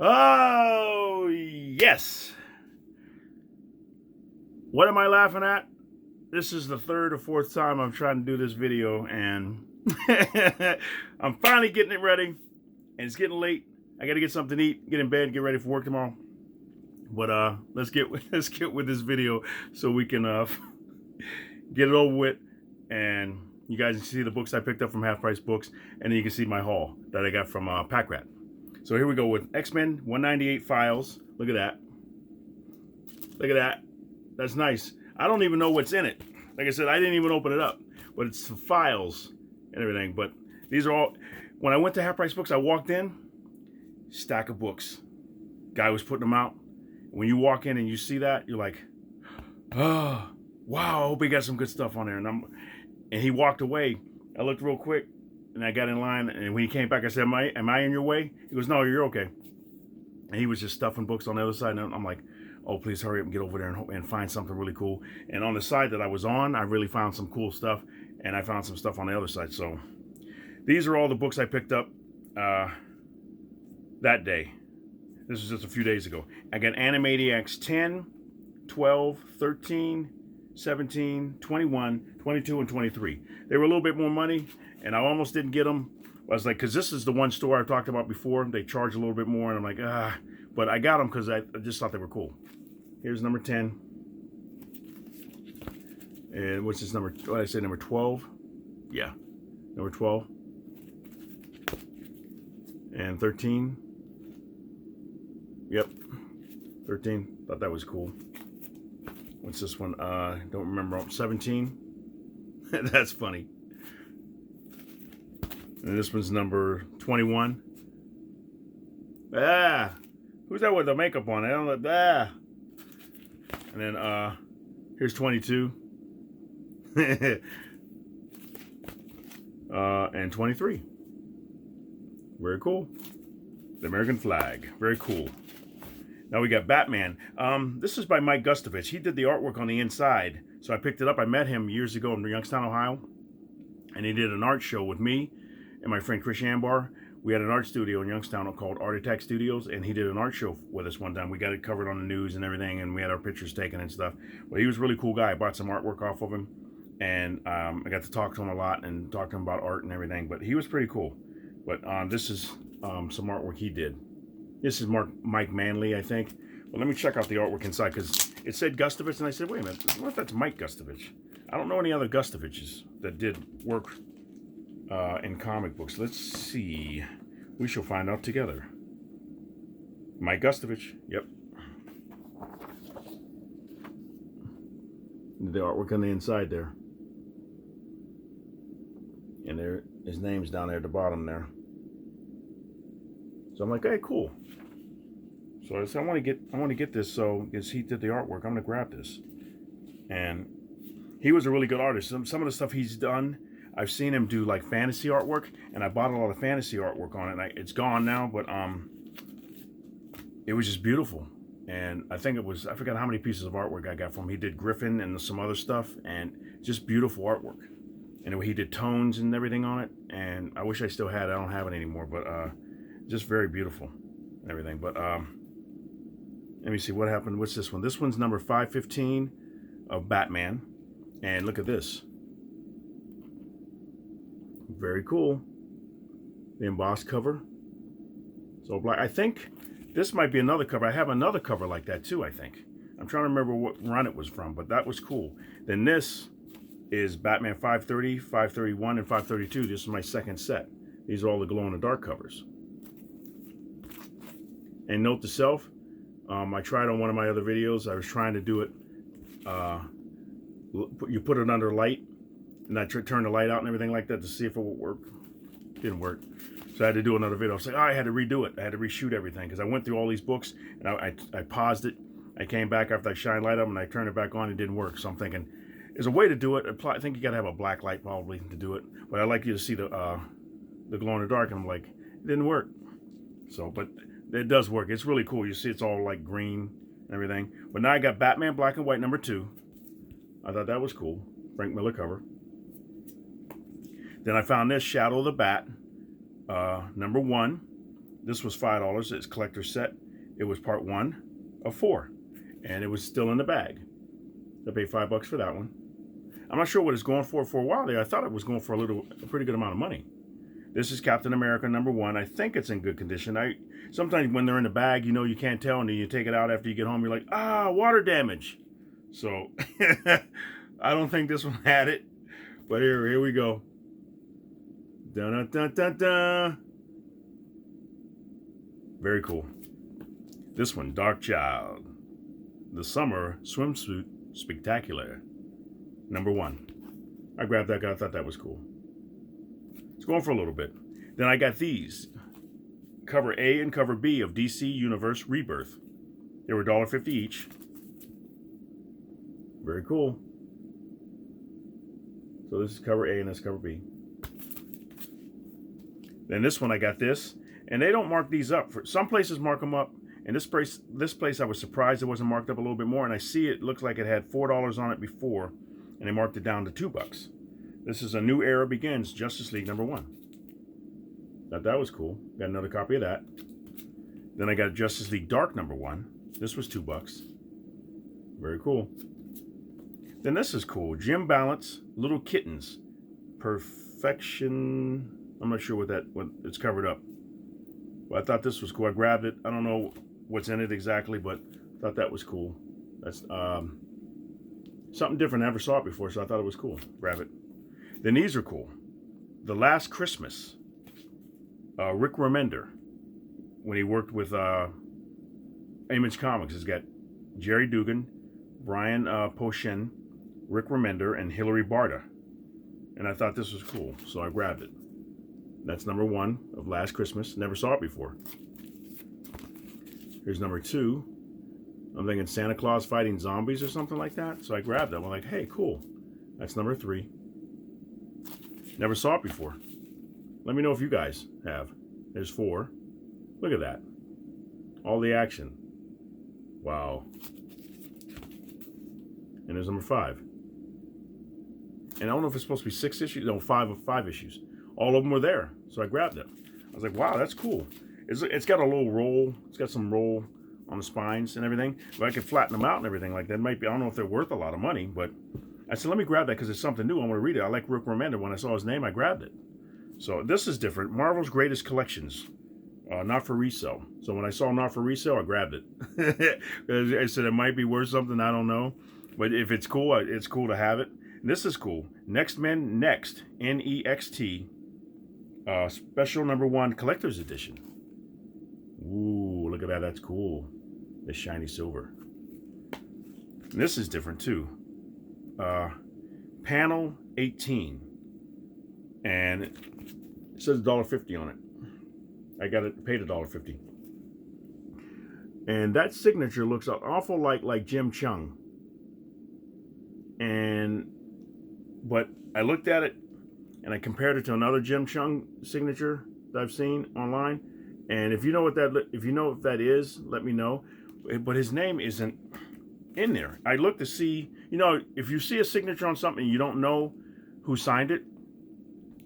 Oh, yes. What am I laughing at? This is the third or fourth time I'm trying to do this video, and I'm finally getting it ready, and it's getting late. I got to get something to eat, get in bed, get ready for work tomorrow. But let's get with this video so we can get it over with, and you guys can see the books I picked up from Half Price Books, and then you can see my haul that I got from Packrat. So here we go with X-Men 198 files. Look at that. Look at that. That's nice. I don't even know what's in it. Like I said, I didn't even open it up, but it's some files and everything. But these are all, when I went to Half Price Books, I walked in, stack of books. Guy was putting them out. When you walk in and you see that, you're like, oh, wow, I hope he got some good stuff on there. And he walked away. I looked real quick, and I got in line. And when he came back, I said, am I in your way? He goes, no, you're okay. And he was just stuffing books on the other side. And I'm like, oh, please hurry up and get over there and find something really cool. And on the side that I was on, I really found some cool stuff. And I found some stuff on the other side. So these are all the books I picked up that day. This was just a few days ago. I got Animaniacs 10, 12, 13, 17, 21, 22, and 23. They were a little bit more money, and I almost didn't get them. I was like, because this is the one store I've talked about before. They charge a little bit more, and I'm like, ah. But I got them because I just thought they were cool. Here's number 10. And what's this number? What did I say, number 12? Yeah, number 12. And 13. Yep, 13. Thought that was cool. What's this one? Don't remember. 17. That's funny. And this one's number 21. Ah, who's that with the makeup on? I don't know. Ah. And then here's 22. And 23. Very cool. The American flag. Very cool. Now we got Batman. This is by Mike Gustovich. He did the artwork on the inside, so I picked it up. I met him years ago in Youngstown, Ohio, and he did an art show with me and my friend Chris Ambar. We had an art studio in Youngstown called Art Attack Studios, and he did an art show with us one time. We got it covered on the news and everything, and we had our pictures taken and stuff. But he was a really cool guy. I bought some artwork off of him, and I got to talk to him a lot and talk to him about art and everything. But he was pretty cool. But this is some artwork he did. This is Mike Manley, I think. But let me check out the artwork inside, because it said Gustovich, and I said, wait a minute, what if that's Mike Gustovich? I don't know any other Gustoviches that did work in comic books. Let's see. We shall find out together. Mike Gustovich. Yep. The artwork on the inside there. And there, his name's down there at the bottom there. So I'm like, hey, cool. So I said, I want to get this. So because he did the artwork, I'm gonna grab this. And he was a really good artist. Some of the stuff he's done, I've seen him do like fantasy artwork, and I bought a lot of fantasy artwork on it. It's gone now, but it was just beautiful. And I think it was, I forgot how many pieces of artwork I got from him. He did Griffin and some other stuff, and just beautiful artwork. Anyway, he did tones and everything on it, and I wish I still had it. I don't have it anymore, but just very beautiful and everything. But let me see what happened. What's this one? This one's number 515 of Batman, and look at this. Very cool. The embossed cover. So black. I think this might be another cover. I have another cover like that too, I think. I'm trying to remember what run it was from, but that was cool. Then this is Batman 530, 531, and 532. This is my second set. These are all the glow-in-the-dark covers. And note to self, I tried on one of my other videos. I was trying to do it. You put it under light, and I turn the light out and everything like that to see if it would work. Didn't work. So I had to do another video. I was like, oh, I had to redo it. I had to reshoot everything because I went through all these books, and I paused it. I came back after I shined light up, and I turned it back on. It didn't work. So I'm thinking, there's a way to do it. I think you got to have a black light probably to do it. But I'd like you to see the glow in the dark, and I'm like, it didn't work. So, but it does work. It's really cool. You see it's all like green and everything. But now I got Batman Black and White number 2. I thought that was cool. Frank Miller cover. Then I found this Shadow of the Bat Number 1. This was $5. It's collector's set. It was part 1 of 4. And it was still in the bag. I paid $5 for that one. I'm not sure what it's going for a while there. I thought it was going for a pretty good amount of money. This is Captain America number 1. I think it's in good condition. Sometimes when they're in the bag, you can't tell, and then you take it out after you get home, you're like, water damage. So I don't think this one had it. But here we go. Dun, dun, dun, dun, dun. Very cool. This one, Dark Child. The Summer Swimsuit Spectacular. Number 1. I grabbed that guy. I thought that was cool. It's going for a little bit. Then I got these. Cover A and cover B of DC Universe Rebirth. They were $1.50 each. Very cool. So this is cover A and this is cover B. Then this one, I got this. And they don't mark these up. Some places mark them up. And this place I was surprised it wasn't marked up a little bit more. And I see it looks like it had $4 on it before. And they marked it down to $2. This is A New Era Begins, Justice League number 1. Thought that was cool. Got another copy of that. Then I got Justice League Dark number 1. This was $2. Very cool. Then this is cool. Jim Balance, Little Kittens. Perfection. I'm not sure what it's covered up. But I thought this was cool. I grabbed it. I don't know what's in it exactly, but I thought that was cool. That's something different. I never saw it before, so I thought it was cool. Grab it. Then these are cool. The Last Christmas. Rick Remender. When he worked with Image Comics. It's got Jerry Dugan, Brian Posehn, Rick Remender, and Hilary Barta. And I thought this was cool, so I grabbed it. That's number 1 of Last Christmas. Never saw it before. Here's number 2. I'm thinking Santa Claus fighting zombies or something like that. So I grabbed that. I'm like, hey, cool. That's number 3. Never saw it before. Let me know if you guys have. There's 4. Look at that. All the action. Wow. And there's number 5. And I don't know if it's supposed to be 6 issues. No, 5 issues. All of them were there. So I grabbed it. I was like, wow, that's cool. It's got a little roll. It's got some roll on the spines and everything. But I could flatten them out and everything like that. Might be, I don't know if they're worth a lot of money, but I said, let me grab that because it's something new. I want to read it. I like Rick Remender. When I saw his name, I grabbed it. So this is different. Marvel's Greatest Collections. Not for resale. So when I saw not for resale, I grabbed it. I said it might be worth something. I don't know. But if it's cool to have it. And this is cool. Next Men Next. N-E-X-T. Special number 1 collector's edition. Ooh, look at that. That's cool. The shiny silver. And this is different too. Panel 18. And it says $1.50 on it. I got it paid $1.50. And that signature looks an awful like Jim Chung. But I looked at it and I compared it to another Jim Chung signature that I've seen online. And if you know what that is, let me know. But his name isn't in there. I looked to see, if you see a signature on something and you don't know who signed it,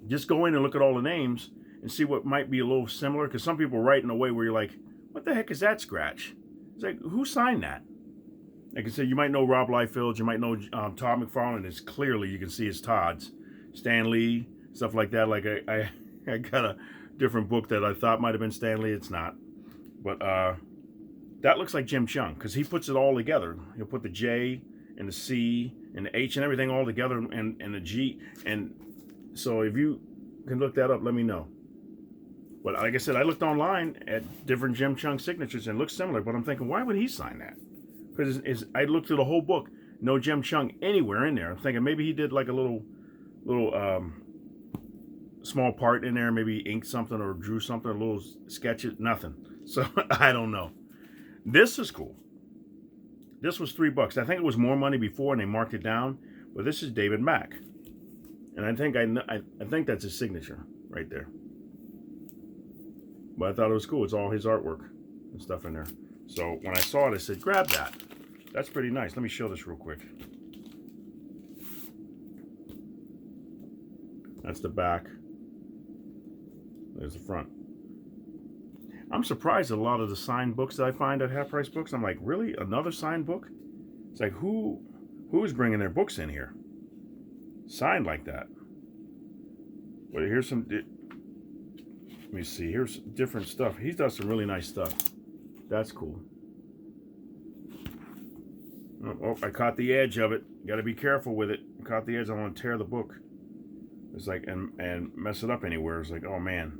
just go in and look at all the names and see what might be a little similar. Because some people write in a way where you're like, what the heck is that scratch? It's like, who signed that? Like I said, you might know Rob Liefeld, you might know Todd McFarlane. It's clearly, you can see it's Todd's. Stan Lee, stuff like that. Like I got a different book that I thought might have been Stan Lee. It's not. But that looks like Jim Chung because he puts it all together. He'll put the J and the C and the H and everything all together and the G. And so if you can look that up, let me know. But like I said, I looked online at different Jim Chung signatures and it looks similar. But I'm thinking, why would he sign that? Because I looked through the whole book, no Jim Chung anywhere in there. I'm thinking maybe he did like a little small part in there, maybe inked something or drew something, a little sketch, nothing. So I don't know. This is cool. This was $3. I think it was more money before and they marked it down, but this is David Mack. And I think that's his signature right there. But I thought it was cool. It's all his artwork and stuff in there. So when I saw it, I said, grab that. That's pretty nice. Let me show this real quick. That's the back. There's the front. I'm surprised at a lot of the signed books that I find at Half Price Books. I'm like, really? Another signed book? It's like, who is bringing their books in here? Signed like that. But here's some... Let me see. Here's different stuff. He does some really nice stuff. That's cool. Oh, I caught the edge of it. Got to be careful with it. I caught the edge. I want to tear the book. It's like and mess it up anywhere. It's like, oh man.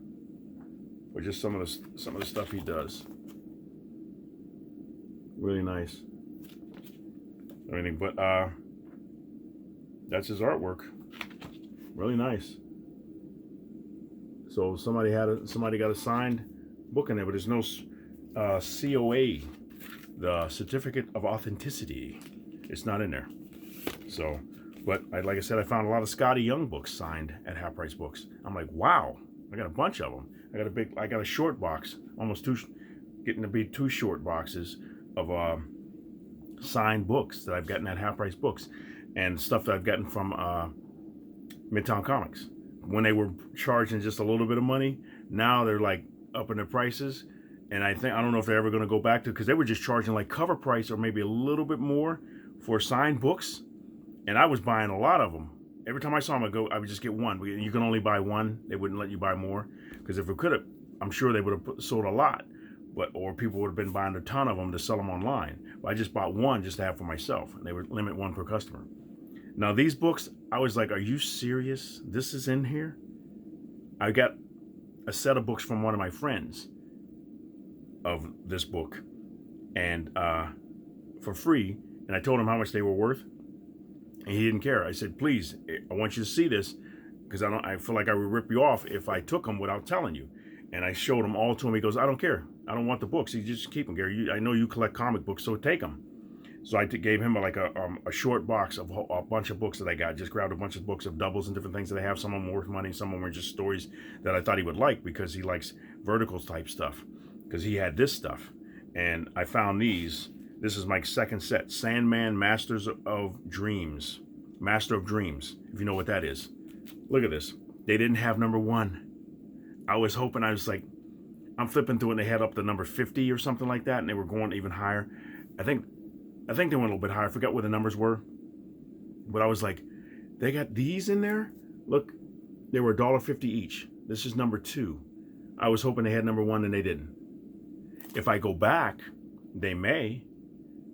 But just some of the stuff he does. Really nice. Everything, but that's his artwork. Really nice. So somebody got a signed book in there, but there's no COA, the Certificate of Authenticity. It's not in there. So, but like I said, I found a lot of Scotty Young books signed at Half Price Books. I'm like, wow, I got a bunch of them. I got a short box, almost getting to be 2 short boxes of signed books that I've gotten at Half Price Books, and stuff that I've gotten from Midtown Comics. When they were charging just a little bit of money, now they're like upping their prices. And I don't know if they're ever going to go back to, because they were just charging like cover price or maybe a little bit more for signed books. And I was buying a lot of them. Every time I saw them, I would just get one. You can only buy one. They wouldn't let you buy more. Because if it could have, I'm sure they would have sold a lot. Or people would have been buying a ton of them to sell them online. But I just bought one just to have for myself. And they would limit one per customer. Now these books, I was like, are you serious? This is in here? I got a set of books from one of my friends of this book, and for free, and I told him how much they were worth, and he didn't care. I said, please, I want you to see this, because I feel like I would rip you off if I took them without telling you. And I showed them all to him. He goes, I don't care. I don't want the books. You just keep them, Gary. I know you collect comic books, so take them. So I gave him a short box of a bunch of books that I got. Just grabbed a bunch of books of doubles and different things that I have. Some of them were worth money. Some of them were just stories that I thought he would like, because he likes verticals type stuff. Because he had this stuff. And I found these. This is my second set. Sandman, Master of Dreams. Master of Dreams, if you know what that is. Look at this. They didn't have number 1. I was hoping, I was like, I'm flipping through and they had up to number 50 or something like that. And they were going even higher. I think they went a little bit higher. I forgot what the numbers were. But I was like, they got these in there? Look, they were $1.50 each. This is number 2. I was hoping they had number 1 and they didn't. If I go back, they may.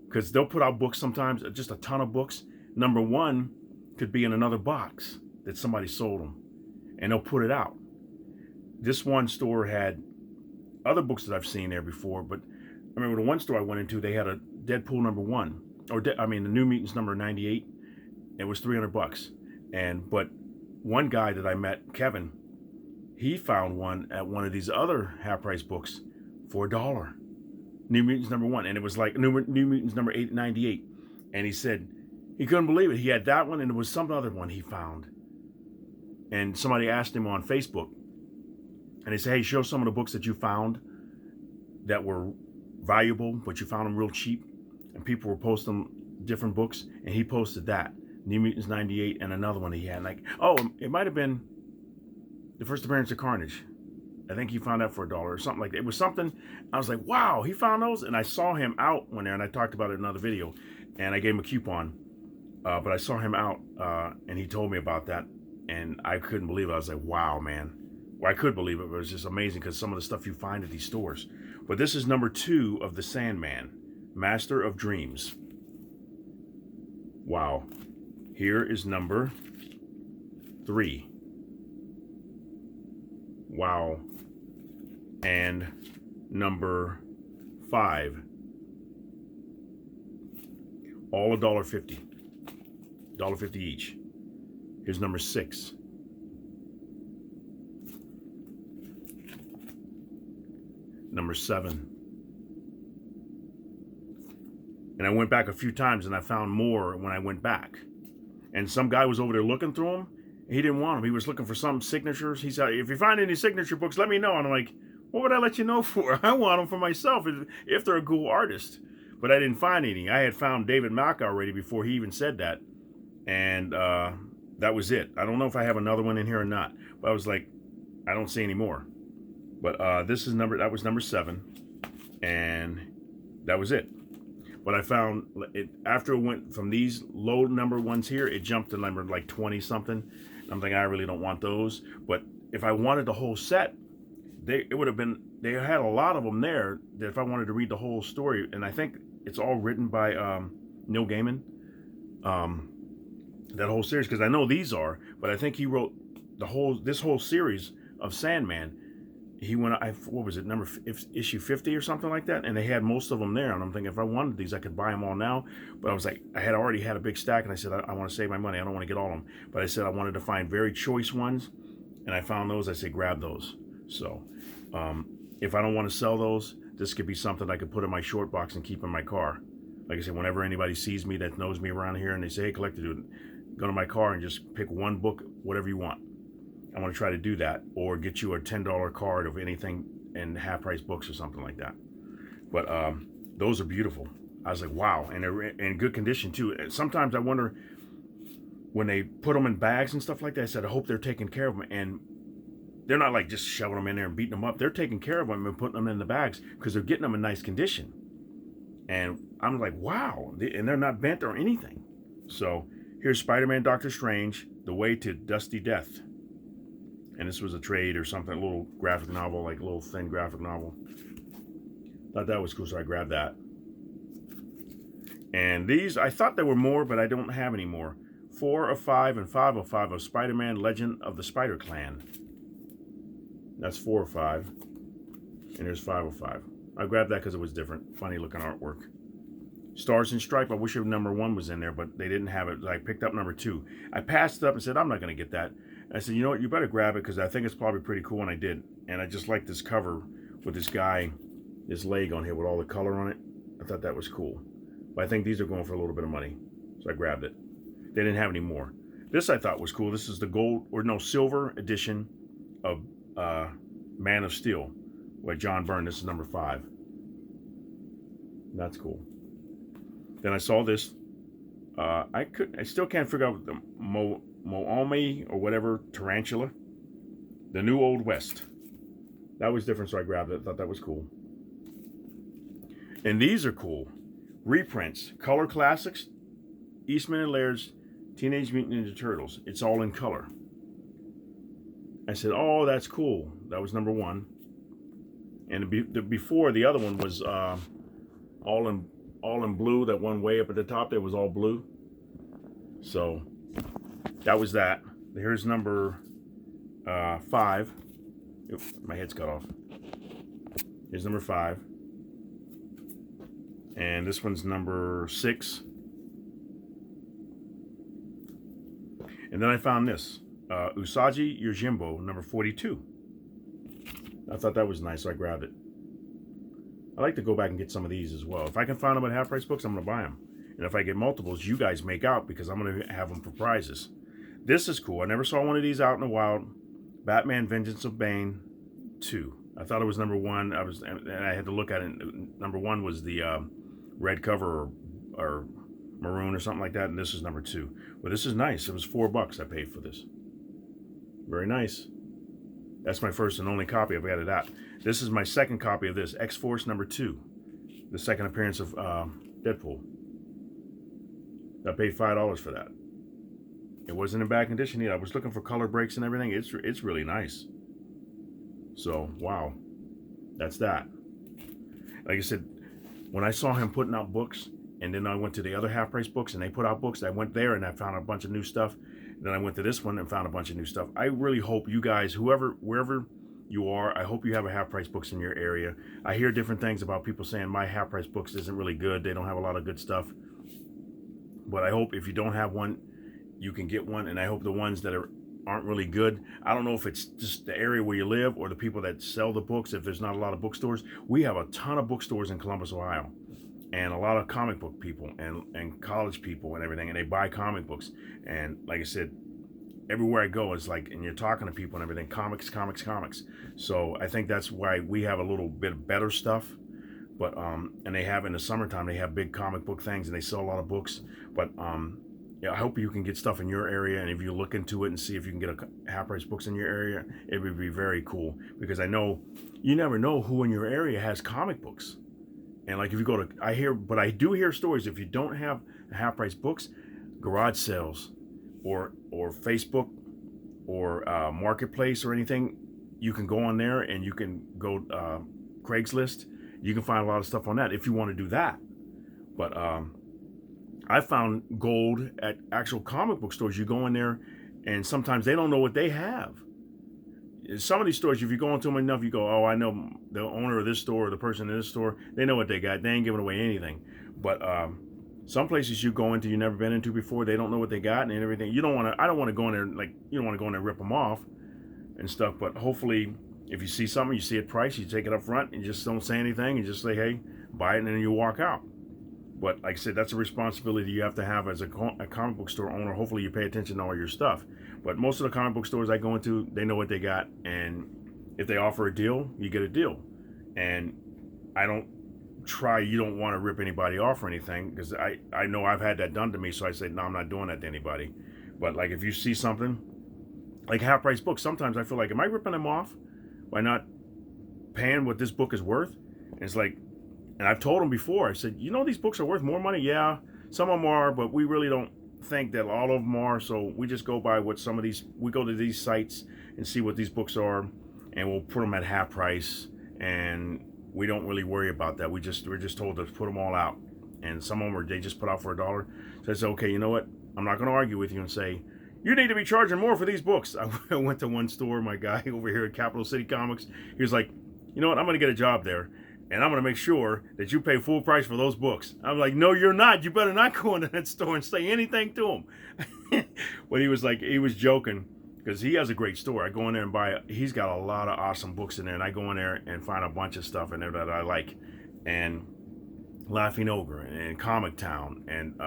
Because they'll put out books sometimes, just a ton of books. Number 1 could be in another box that somebody sold them. And they'll put it out. This one store had other books that I've seen there before. But I remember the one store I went into, they had a Deadpool number 1. The New Mutants number 98. It was $300. But one guy that I met, Kevin, he found one at one of these other half-price books for $1. New Mutants number 1. And it was like New Mutants number 898. And he said he couldn't believe it. He had that one and there was some other one he found. And somebody asked him on Facebook. And they said, hey, show some of the books that you found that were valuable, but you found them real cheap. And people were posting different books. And he posted that. New Mutants 98 and another one he had. Like, oh, it might have been the first appearance of Carnage. I think he found that for $1 or something like that. It was something, I was like, wow, he found those? And I saw him out one there, and I talked about it in another video, and I gave him a coupon. But I saw him out, and he told me about that, and I couldn't believe it. I was like, wow, man. Well, I could believe it, but it was just amazing because some of the stuff you find at these stores. But this is number 2 of the Sandman, Master of Dreams. Wow. Here is number 3. Wow. And number 5. All $1.50. $1.50 each. Here's number 6. Number 7. And I went back a few times and I found more when I went back. And some guy was over there looking through them. He didn't want them. He was looking for some signatures. He said, if you find any signature books, let me know. And I'm like, what would I let you know for? I want them for myself if they're a cool artist. But I didn't find any. I had found David Mack already before he even said that. And that was it. I don't know if I have another one in here or not. But I was like, I don't see any more. But this is that was number 7, and that was it. But I found it after it went from these low number ones here, it jumped to number like 20 something. I'm thinking I really don't want those. But if I wanted the whole set, it would have been. They had a lot of them there that if I wanted to read the whole story, and I think it's all written by Neil Gaiman. That whole series, because I know these are, but I think he wrote this whole series of Sandman. He went, what was it, issue 50 or something like that, and they had most of them there. And I'm thinking if I wanted these, I could buy them all now. But I was like, I had already had a big stack, and I said I want to save my money. I don't want to get all of them. But I said I wanted to find very choice ones, and I found those. I said grab those. So if I don't want to sell those, this could be something I could put in my short box and keep in my car. Like I said, whenever anybody sees me that knows me around here and they say, hey, collector dude, go to my car and just pick one book, whatever you want. I want to try to do that, or get you a $10 card of anything in half-price books or something like that. But those are beautiful. I was like, wow, and they're in good condition too. Sometimes I wonder when they put them in bags and stuff like that. I said, I hope they're taking care of them, and they're not like just shoving them in there and beating them up. They're taking care of them and putting them in the bags because they're getting them in nice condition. And I'm like, wow, and they're not bent or anything. So here's Spider-Man, Doctor Strange, The Way to Dusty Death. And this was a trade or something, a little graphic novel, like a little thin graphic novel. Thought that was cool, so I grabbed that. And these, I thought there were more, but I don't have any more. 4 of 5 and 5 of 5 of Spider-Man, Legend of the Spider Clan. That's 4 of 5. And there's 5 of 5. I grabbed that because it was different. Funny looking artwork. Stars and Stripe, I wish number 1 was in there, but they didn't have it. I picked up number 2. I passed it up and said, I'm not going to get that. I said, you know what, you better grab it because I think it's probably pretty cool, and I did. And I just like this cover with this guy, this leg on here with all the color on it. I thought that was cool. But I think these are going for a little bit of money, so I grabbed it. They didn't have any more. This I thought was cool. This is the silver edition of Man of Steel by John Byrne. This is number 5. That's cool. Then I saw this. I still can't figure out the Moami or whatever tarantula. The New Old West. That was different, so I grabbed it. I thought that was cool. And these are cool. Reprints. Color Classics. Eastman and Laird's Teenage Mutant Ninja Turtles. It's all in color. I said, oh, that's cool. That was number 1. And before, the other one was all in blue. That one way up at the top there was all blue. So that was that. Here's number 5. Oops, my head's cut off. Here's number 5. And this one's number 6. And then I found this. Usagi Yojimbo, number 42. I thought that was nice, so I grabbed it. I like to go back and get some of these as well. If I can find them at half-price books, I'm going to buy them. And if I get multiples, you guys make out because I'm going to have them for prizes. This is cool. I never saw one of these out in the wild. Batman Vengeance of Bane 2. I thought it was number 1. And I had to look at it. Number 1 was the red cover or maroon or something like that, and this is number 2. But this is nice. It was $4 I paid for this. Very nice. That's my first and only copy I've added that. This is my second copy of this, X-Force number 2. The second appearance of Deadpool. I paid $5 for that. It wasn't in bad condition either. I was looking for color breaks and everything. It's really nice. So, wow. That's that. Like I said, when I saw him putting out books, and then I went to the other half-price books, and they put out books, I went there and I found a bunch of new stuff. Then I went to this one and found a bunch of new stuff. I really hope you guys, wherever you are, I hope you have a half-price books in your area. I hear different things about people saying my half-price books isn't really good. They don't have a lot of good stuff. But I hope if you don't have one, you can get one. And I hope the ones that aren't really good, I don't know if it's just the area where you live or the people that sell the books, if there's not a lot of bookstores. We have a ton of bookstores in Columbus, Ohio. And a lot of comic book people and college people and everything, and they buy comic books. And like I said, everywhere I go is like, and you're talking to people and everything, comics. So I think that's why we have a little bit better stuff. But and they have in the summertime, they have big comic book things, and they sell a lot of books. But yeah, I hope you can get stuff in your area, and if you look into it and see if you can get a half price books in your area, it would be very cool, because I know you never know who in your area has comic books. And like if you go to, I do hear stories, if you don't have half price books, garage sales or Facebook or Marketplace or anything, you can go on there and you can go Craigslist. You can find a lot of stuff on that if you want to do that. But I found gold at actual comic book stores. You go in there and sometimes they don't know what they have. Some of these stores, if you go into them enough, you go, oh, I know the owner of this store or the person in this store. They know what they got. They ain't giving away anything. But some places you go into you've never been into before, they don't know what they got and everything. You don't want to. I don't want to go in there you don't want to go in there and rip them off and stuff. But hopefully, if you see something, you see it priced, you take it up front and just don't say anything and just say, hey, buy it, and then you walk out. But like I said, that's a responsibility you have to have as a comic book store owner. Hopefully you pay attention to all your stuff. But most of the comic book stores I go into, they know what they got. And if they offer a deal, you get a deal. And I don't you don't want to rip anybody off or anything, because I know I've had that done to me. So I say, no, I'm not doing that to anybody. But like if you see something, like half price books, sometimes I feel like, am I ripping them off by not paying what this book is worth? And it's like, and I've told them before, I said, you know, these books are worth more money. Yeah, some of them are, but we really don't think that all of them are. So we just go by what some of these, we go to these sites and see what these books are, and we'll put them at half price. And we don't really worry about that. We're just told to put them all out. And some of them they just put out for $1. So I said, okay, you know what? I'm not going to argue with you and say, you need to be charging more for these books. I went to one store, my guy over here at Capital City Comics, he was like, you know what? I'm going to get a job there, and I'm going to make sure that you pay full price for those books. I'm like, no, you're not. You better not go into that store and say anything to him. But he was joking, because he has a great store. I go in there and buy he's got a lot of awesome books in there, and I go in there and find a bunch of stuff in there that I like. And Laughing Ogre and Comic Town and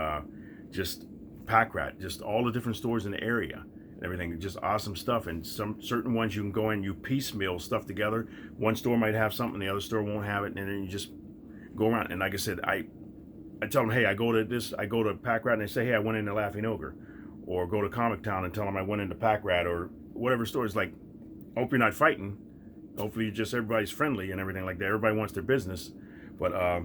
just Packrat, just all the different stores in the area and everything, just awesome stuff. And some certain ones you can go in, you piecemeal stuff together. One store might have something, the other store won't have it, and then you just go around. And like I said, I tell them, hey, I go to Packrat, and they say, hey, I went into Laughing Ogre. Or go to Comic Town and tell them I went into Packrat, or whatever store. It's like, hope you're not fighting. Hopefully everybody's friendly and everything like that. Everybody wants their business. But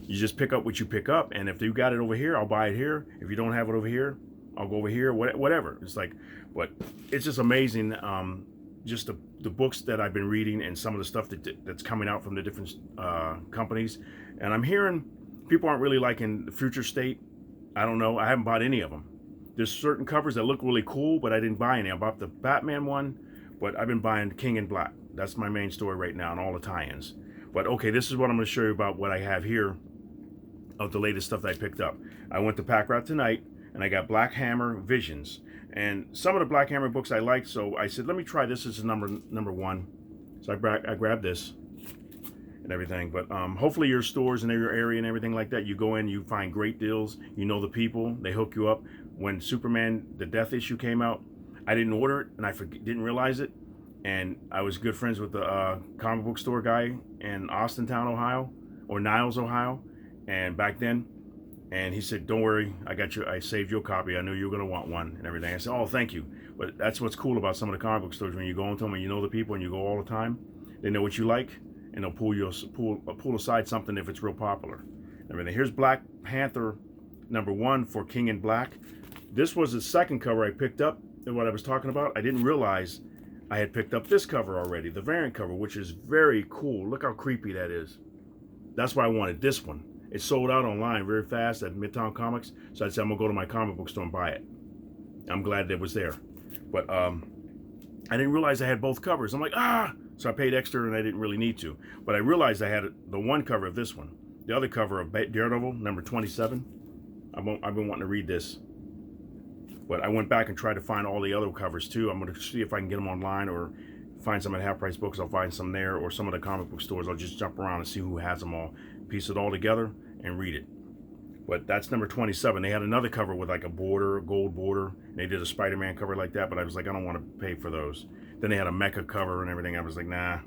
you just pick up what you pick up, and if you got it over here, I'll buy it here. If you don't have it over here, I'll go over here, whatever. It's like, but it's just amazing, just the books that I've been reading and some of the stuff that's coming out from the different companies. And I'm hearing people aren't really liking the Future State. I don't know. I haven't bought any of them. There's certain covers that look really cool, but I didn't buy any. I bought the Batman one, but I've been buying King in Black. That's my main story right now, and all the tie-ins. But okay, this is what I'm going to show you about what I have here of the latest stuff that I picked up. I went to Packrat tonight, and I got Black Hammer Visions. And some of the Black Hammer books I liked, so I said, let me try this. This is number one. So I grabbed this and everything. But hopefully your stores in your area and everything like that, you go in, you find great deals. You know the people. They hook you up. When Superman, the Death issue came out, I didn't order it, and I didn't realize it. And I was good friends with the comic book store guy in Austintown, Ohio, or Niles, Ohio. And back then, and he said, don't worry, I saved you a copy. I knew you were going to want one and everything. I said, oh, thank you. But that's what's cool about some of the comic book stores. When you go into them and you know the people and you go all the time, they know what you like, and they'll pull aside something if it's real popular and everything. Here's Black Panther #1 for King in Black. This was the second cover I picked up, and what I was talking about, I didn't realize I had picked up this cover already, the variant cover, which is very cool. Look how creepy that is. That's why I wanted this one. It sold out online very fast at Midtown Comics, so I said, I'm going to go to my comic book store and buy it. I'm glad it was there. But I didn't realize I had both covers. I'm like, so I paid extra, and I didn't really need to. But I realized I had the one cover of this one. The other cover of Daredevil Number 27. I've been wanting to read this. But I went back and tried to find all the other covers too. I'm going to see if I can get them online or find some at Half Price Books. I'll find some there, or some of the comic book stores. I'll just jump around and see who has them all, piece it all together, and read it. But that's number 27. They had another cover with like a border, a gold border. And they did a Spider-Man cover like that, but I was like, I don't want to pay for those. Then they had a Mecha cover and everything. I was like, nah.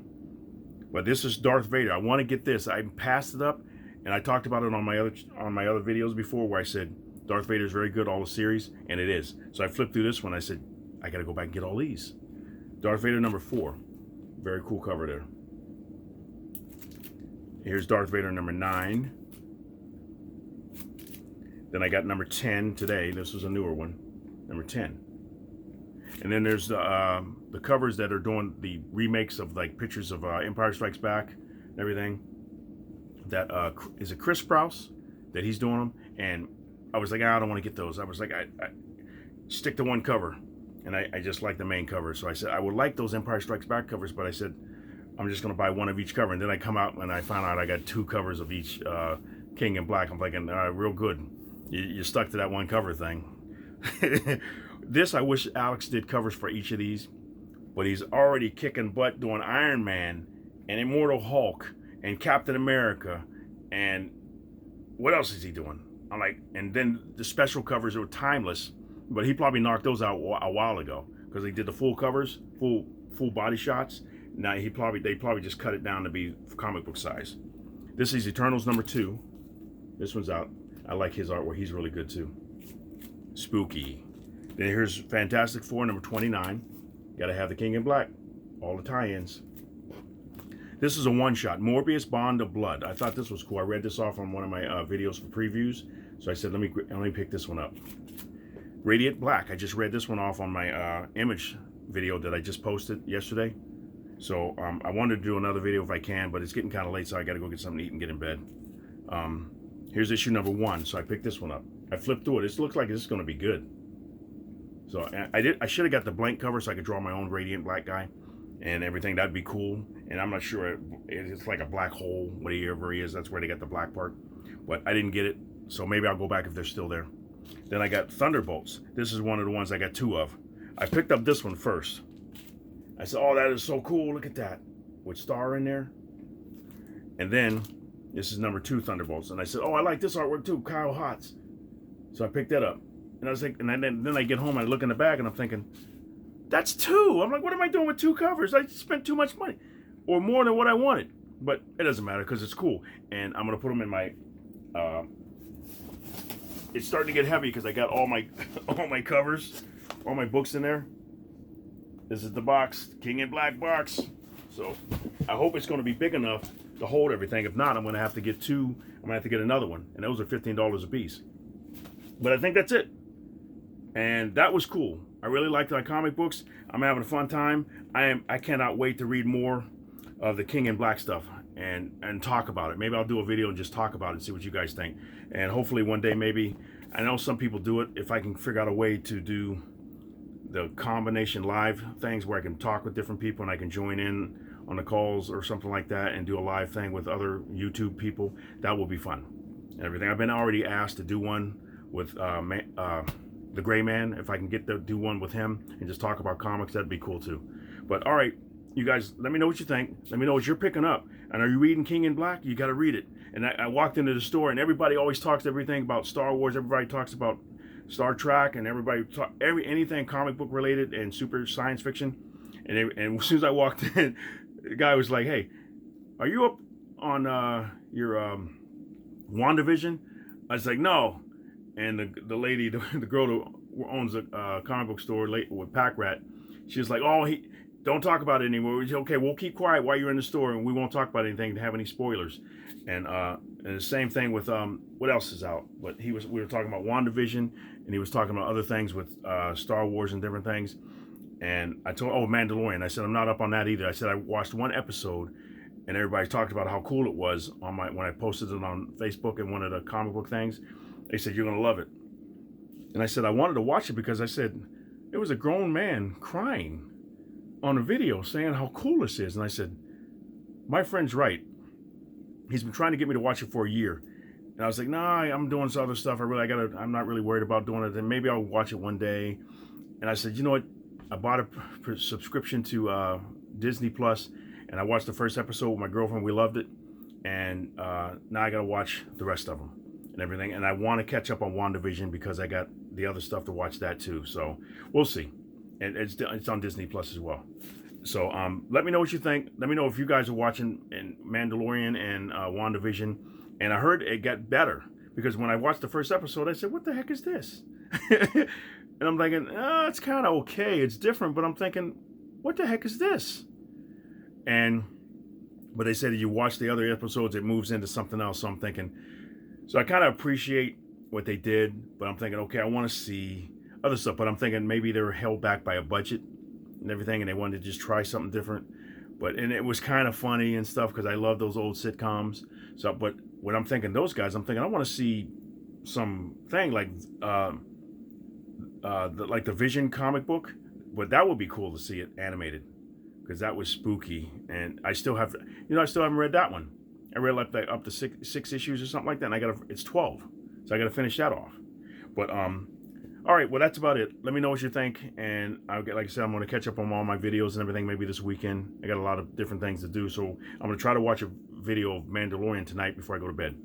But this is Darth Vader. I want to get this. I passed it up, and I talked about it on my other videos before, where I said, Darth Vader is very good, all the series, and it is. So I flipped through this one. I said, I got to go back and get all these. Darth Vader number 4. Very cool cover there. Here's Darth Vader number 9. Then I got number 10 today. This was a newer one. Number 10. And then there's the covers that are doing the remakes of like pictures of Empire Strikes Back and everything. That is it Chris Sprouse that he's doing them. And I was like, I don't want to get those. I was like, I stick to one cover. And I just like the main cover. So I said, I would like those Empire Strikes Back covers, but I said, I'm just going to buy one of each cover. And then I come out and I found out I got 2 covers of each King in Black. I'm thinking, real good. You stuck to that one cover thing. This, I wish Alex did covers for each of these. But he's already kicking butt doing Iron Man and Immortal Hulk and Captain America. And what else is he doing? I'm like, and then the special covers are timeless. But he probably knocked those out a while ago. Because he did the full covers, full body shots. Now they probably just cut it down to be comic book size. This is Eternals number 2. This one's out. I like his artwork. He's really good too. Spooky. Then here's Fantastic Four number 29. Gotta have the King in Black. All the tie-ins. This is a one-shot. Morbius Bond of Blood. I thought this was cool. I read this off on one of my videos for previews. So I said, let me pick this one up. Radiant Black. I just read this one off on my image video that I just posted yesterday. So I wanted to do another video if I can, but it's getting kind of late, so I got to go get something to eat and get in bed. Here's issue number 1, so I picked this one up. I flipped through it. This looks like this is going to be good. So I should have got the blank cover so I could draw my own Radiant Black guy and everything. That'd be cool. And I'm not sure. It's like a black hole, whatever he is. That's where they got the black part. But I didn't get it, so maybe I'll go back if they're still there. Then I got Thunderbolts. This is one of the ones I got 2 of. I picked up this one first. I said, oh, that is so cool. Look at that. With Star in there. And then, this is number 2, Thunderbolts. And I said, oh, I like this artwork too, Kyle Hotz. So I picked that up. And I was like, and then I get home, I look in the bag, and I'm thinking, that's 2. I'm like, what am I doing with 2 covers? I spent too much money. Or more than what I wanted. But it doesn't matter, because it's cool. And I'm going to put them in my... it's starting to get heavy, because I got all my covers, all my books in there. This is the box, King in Black box. So I hope it's going to be big enough to hold everything. If not, I'm going to have to get 2. I'm going to have to get another one. And those are $15 a piece. But I think that's it. And that was cool. I really liked my comic books. I'm having a fun time. I cannot wait to read more of the King in Black stuff and talk about it. Maybe I'll do a video and just talk about it and see what you guys think. And hopefully one day maybe, I know some people do it, if I can figure out a way to do the combination live things where I can talk with different people and I can join in on the calls or something like that and do a live thing with other YouTube people, that will be fun and everything. I've been already asked to do one with the Gray Man. If I can get to do one with him and just talk about comics, that'd be cool too. But all right, you guys, let me know what you think. Let me know what you're picking up. And are you reading King in Black? You got to read it. And I walked into the store and everybody always talks everything about Star Wars. Everybody talks about Star Trek, and everybody anything comic book related and super science fiction. And as soon as I walked in, the guy was like, "Hey, are you up on your WandaVision?" I was like, "No." And the lady, the girl who owns a comic book store with Packrat, she was like, "Oh, don't talk about it anymore." We said, "Okay, we'll keep quiet while you're in the store, and we won't talk about anything to have any spoilers." And the same thing with what else is out? But we were talking about WandaVision, and he was talking about other things with Star Wars and different things. And I told, Mandalorian. I said, I'm not up on that either. I said I watched one episode, and everybody talked about how cool it was on when I posted it on Facebook and one of the comic book things. They said, you're gonna love it. And I said I wanted to watch it because I said it was a grown man crying on a video saying how cool this is. And I said, my friend's right. He's been trying to get me to watch it for a year. And I was like, nah, I'm doing some other stuff. I'm not really worried about doing it. And maybe I'll watch it one day. And I said, you know what? I bought a subscription to Disney Plus, and I watched the first episode with my girlfriend. We loved it. And now I got to watch the rest of them and everything. And I want to catch up on WandaVision because I got the other stuff to watch that too. So we'll see. And it's on Disney Plus as well. So let me know what you think. Let me know if you guys are watching Mandalorian and WandaVision. And I heard it got better because when I watched the first episode, I said, what the heck is this? And I'm thinking, oh, it's kind of okay. It's different, but I'm thinking, what the heck is this? But they said if you watch the other episodes, it moves into something else. So I'm thinking, so I kind of appreciate what they did, but I'm thinking, okay, I want to see other stuff. But I'm thinking maybe they were held back by a budget and everything, and they wanted to just try something different. And it was kind of funny and stuff because I love those old sitcoms. So, but when I'm thinking those guys, I'm thinking I want to see something like the Vision comic book. But that would be cool to see it animated, because that was spooky. And I still haven't read that one. I read like up to six issues or something like that, and it's 12, so I got to finish that off. But all right, well, that's about it. Let me know what you think, and like I said, I'm going to catch up on all my videos and everything maybe this weekend. I got a lot of different things to do, so I'm going to try to watch a video of Mandalorian tonight before I go to bed.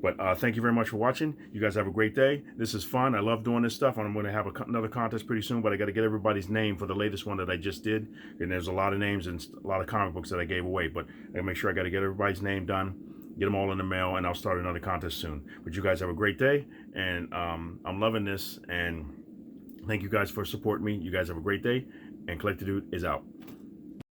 But thank you very much for watching. You guys have a great day. This is fun. I love doing this stuff, and I'm going to have another contest pretty soon, but I got to get everybody's name for the latest one that I just did, and there's a lot of names and a lot of comic books that I gave away, but I got to make sure I got to get everybody's name done, get them all in the mail, and I'll start another contest soon. But you guys have a great day, and I'm loving this, and thank you guys for supporting me. You guys have a great day, and Collector Dude is out.